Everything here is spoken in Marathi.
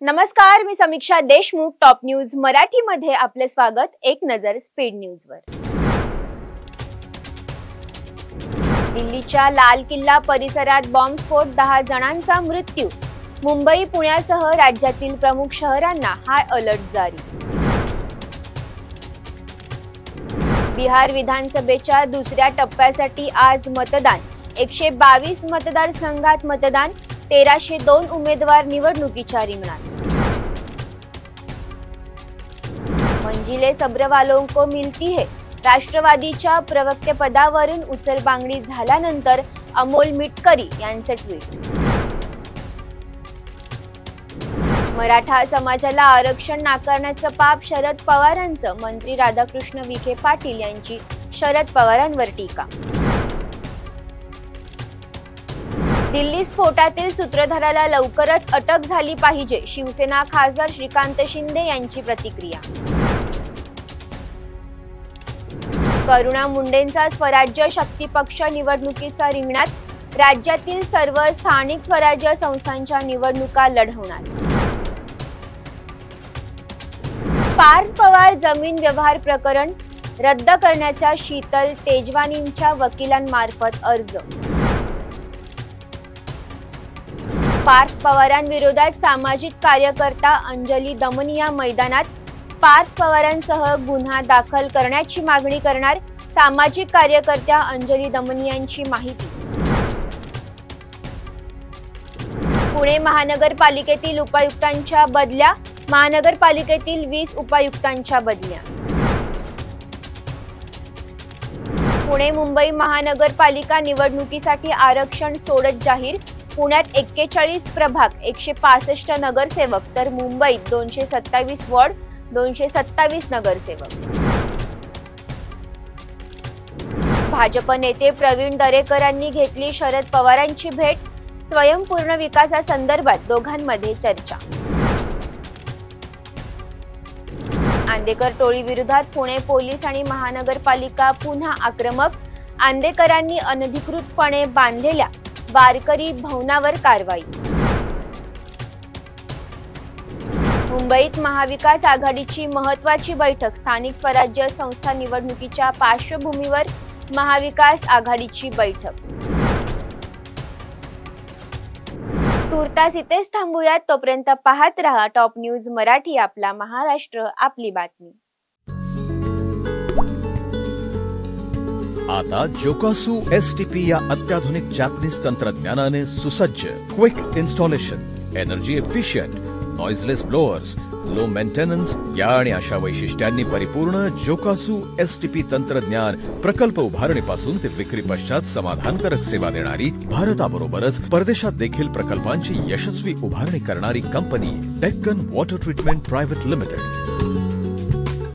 नमस्कार, मी समीक्षा देशमुख. टॉप न्यूज मराठी मध्ये आपले स्वागत. एक नजर स्पीड न्यूजवर. दिल्लीच्या लाल किल्ला परिसरात बॉम्बस्फोट, 10 जणांचा मृत्यू. मुंबई पुण्यासह राज्यातील प्रमुख शहरांना हाय अलर्ट जारी. बिहार विधानसभेच्या दुसऱ्या टप्प्यासाठी आज मतदान. 122 मतदारसंघात मतदान. 1302 उमेदवार निवडणुकीच्या रिंगणात. मंजिले सब्रवालों को मिलती है. राष्ट्रवादीच्या प्रवक्तेपदावरून उचलबांगडी झाल्यानंतर अमोल मिटकरी यांचे ट्विट. मराठा समाजाला आरक्षण नाकारण्याचं पाप शरद पवारांचं. मंत्री राधाकृष्ण विखे पाटील यांची शरद पवारांवर टीका. दिल्ली स्फोटातील सूत्रधाराला लवकरच अटक झाली पाहिजे. शिवसेना खासदार श्रीकांत शिंदे यांची प्रतिक्रिया. करुणा मुंडेंचा स्वराज्य शक्ती पक्ष निवडणुकीच्या रिंगणात. राज्यातील सर्व स्थानिक स्वराज्य संस्थांच्या निवडणुका लढवणार. पार्थ पवार जमीन व्यवहार प्रकरण रद्द करण्याचा शीतल तेजवानींच्या वकिलांमार्फत अर्ज. पार्थ पवारांविरोधात सामाजिक कार्यकर्ता अंजली दमनिया मैदानात. पार्थ पवारांसह गुन्हा दाखल करण्याची मागणी करणार. सामाजिक कार्यकर्त्या अंजली दमनियांची माहिती. पुणे महानगरपालिकेतील उपायुक्तांच्या बदल्या. महानगरपालिकेतील 20 उपायुक्तांच्या बदल्या. पुणे मुंबई महानगरपालिका निवडणुकीसाठी आरक्षण सोडत जाहीर. पुण्यात 41 प्रभाग, 165 नगरसेवक, तर मुंबईत 227 वॉर्ड, 227 नगरसेवक. भाजप नेते प्रवीण दरेकरांनी घेतली शरद पवारांची भेट. स्वयंपूर्ण विकासासंदर्भात दोघांमध्ये चर्चा. आंदेकर टोळी विरोधात पुणे पोलीस आणि महानगरपालिका पुन्हा आक्रमक. आंदेकरांनी अनधिकृतपणे बांधलेल्या वारकरी भवनावर कारवाई. मुंबईत महाविकास आघाडीची महत्त्वाची बैठक. स्थानिक स्वराज्य संस्था निवडणुकीच्या पार्श्वभूमीवर महाविकास आघाडीची बैठक. तुर्तास इथेच थांबूयात. तोपर्यंत पाहत रहा टॉप न्यूज मराठी. आपला महाराष्ट्र, आपली बातमी. आता जोकासू STP या अत्याधुनिक जॅपनीज तंत्रज्ञानाने सुसज्ज, quick installation, energy efficient, noiseless blowers, low maintenance या आणि अशा वैशिष्ट्यांनी परिपूर्ण जोकासू STP तंत्रज्ञान प्रकल्प उभारणीपासून ते विक्री पश्चात समाधानकारक सेवा देणारी, भारताबरोबरच परदेशात देखील प्रकल्पांची यशस्वी उभारणी करणारी company Deccan water treatment private limited.